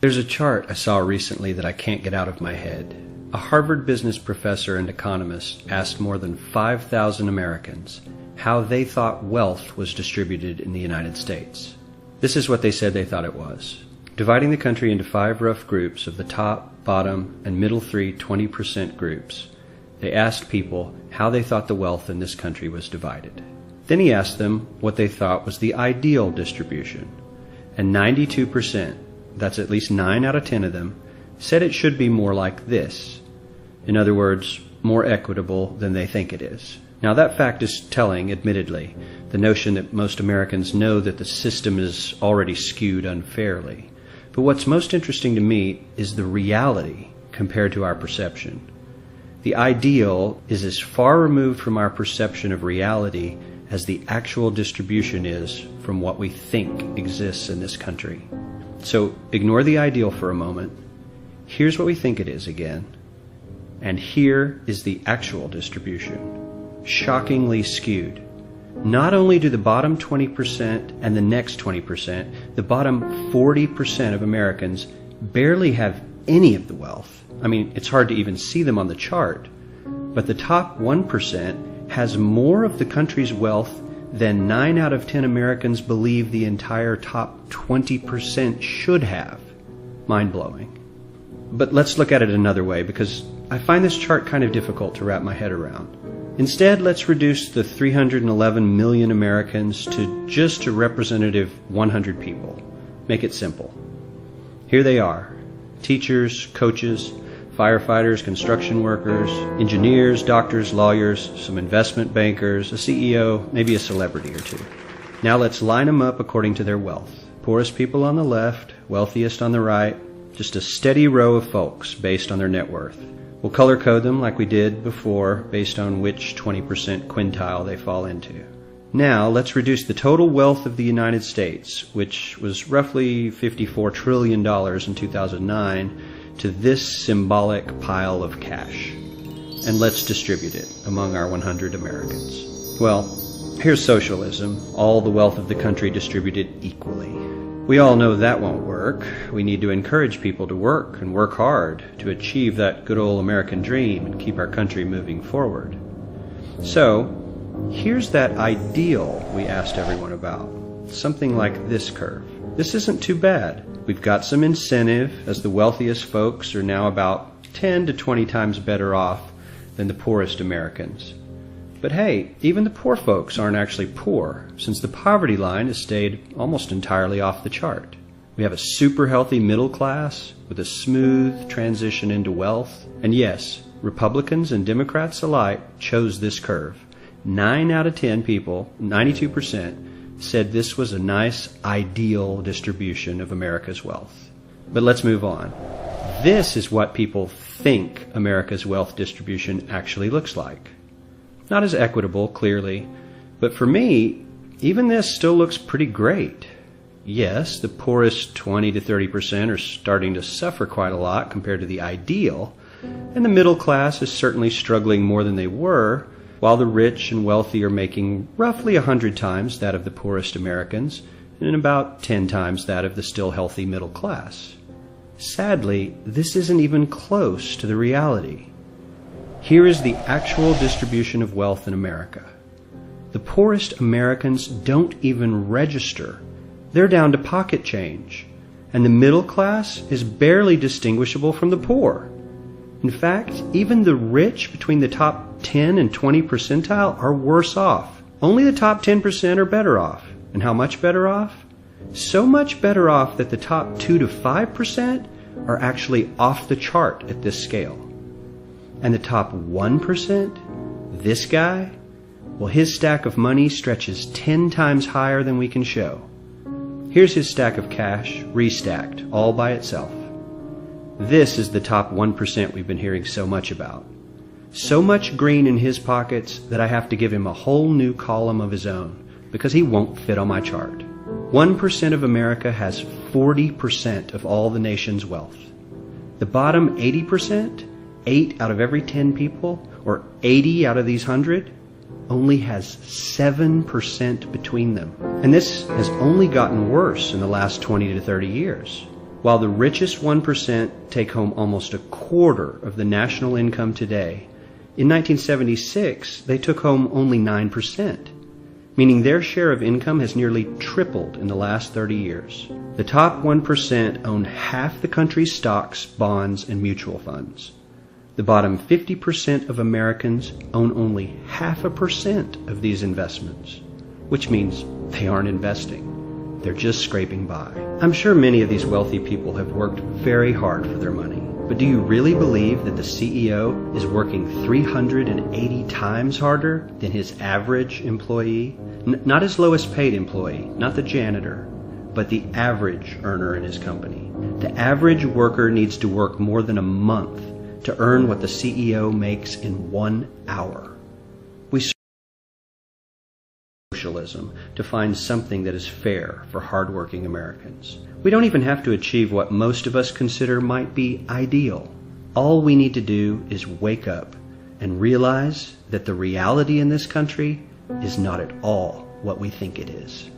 There's a chart I saw recently that I can't get out of my head. A Harvard business professor and economist asked more than 5,000 Americans how they thought wealth was distributed in the United States. This is what they said they thought it was. Dividing the country into 5 rough groups of the top, bottom, and middle 3 20% groups, they asked people how they thought the wealth in this country was divided. Then he asked them what they thought was the ideal distribution. And 92%, that's at least 9 out of 10 of them, said it should be more like this. In other words, more equitable than they think it is. Now that fact is telling, admittedly, the notion that most Americans know that the system is already skewed unfairly. But what's most interesting to me is the reality compared to our perception. The ideal is as far removed from our perception of reality as the actual distribution is from what we think exists in this country. So ignore the ideal for a moment. Here's what we think it is again. And here is the actual distribution. Shockingly skewed. Not only do the bottom 20% and the next 20%, the bottom 40% of Americans barely have any of the wealth. I mean, it's hard to even see them on the chart. But the top 1% has more of the country's wealth than 9 out of 10 Americans believe the entire top 20% should have. Mind-blowing. But let's look at it another way, because I find this chart kind of difficult to wrap my head around. Instead, let's reduce the 311 million Americans to just a representative 100 people. Make it simple. Here they are: teachers, coaches, firefighters, construction workers, engineers, doctors, lawyers, some investment bankers, a CEO, maybe a celebrity or two. Now let's line them up according to their wealth. Poorest people on the left, wealthiest on the right, just a steady row of folks based on their net worth. We'll color code them like we did before based on which 20% quintile they fall into. Now let's reduce the total wealth of the United States, which was roughly $54 trillion in 2009, to this symbolic pile of cash. And let's distribute it among our 100 Americans. Well, here's socialism, all the wealth of the country distributed equally. We all know that won't work. We need to encourage people to work and work hard to achieve that good old American dream and keep our country moving forward. So, here's that ideal we asked everyone about. Something like this curve. This isn't too bad. We've got some incentive, as the wealthiest folks are now about 10 to 20 times better off than the poorest Americans. But hey, even the poor folks aren't actually poor, since the poverty line has stayed almost entirely off the chart. We have a super healthy middle class with a smooth transition into wealth. And yes, Republicans and Democrats alike chose this curve. 9 out of 10 people, 92%, said this was a nice, ideal distribution of America's wealth. But let's move on. This is what people think America's wealth distribution actually looks like. Not as equitable, clearly, but for me, even this still looks pretty great. Yes, the poorest 20 to 30% are starting to suffer quite a lot compared to the ideal, and the middle class is certainly struggling more than they were, while the rich and wealthy are making roughly 100 times that of the poorest Americans and about 10 times that of the still healthy middle class. Sadly, this isn't even close to the reality. Here is the actual distribution of wealth in America. The poorest Americans don't even register. They're down to pocket change, and the middle class is barely distinguishable from the poor. In fact, even the rich between the top 10 and 20 percentile are worse off. Only the top 10% are better off. And how much better off? So much better off that the top 2 to 5% are actually off the chart at this scale. And the top 1%, this guy, well, his stack of money stretches 10 times higher than we can show. Here's his stack of cash, restacked, all by itself. This is the top 1% we've been hearing so much about. So much green in his pockets that I have to give him a whole new column of his own, because he won't fit on my chart. 1% of America has 40% of all the nation's wealth. The bottom 80%, 8 out of every 10 people, or 80 out of these 100, only has 7% between them. And this has only gotten worse in the last 20 to 30 years. While the richest 1% take home almost a quarter of the national income today, in 1976 they took home only 9%, meaning their share of income has nearly tripled in the last 30 years. The top 1% own half the country's stocks, bonds, and mutual funds. The bottom 50% of Americans own only 0.5% of these investments, which means they aren't investing. They're just scraping by. I'm sure many of these wealthy people have worked very hard for their money, but do you really believe that the CEO is working 380 times harder than his average employee? Not his lowest paid employee, not the janitor, but the average earner in his company. The average worker needs to work more than a month to earn what the CEO makes in 1 hour. We socialism to find something that is fair for hardworking Americans. We don't even have to achieve what most of us consider might be ideal. All we need to do is wake up and realize that the reality in this country is not at all what we think it is.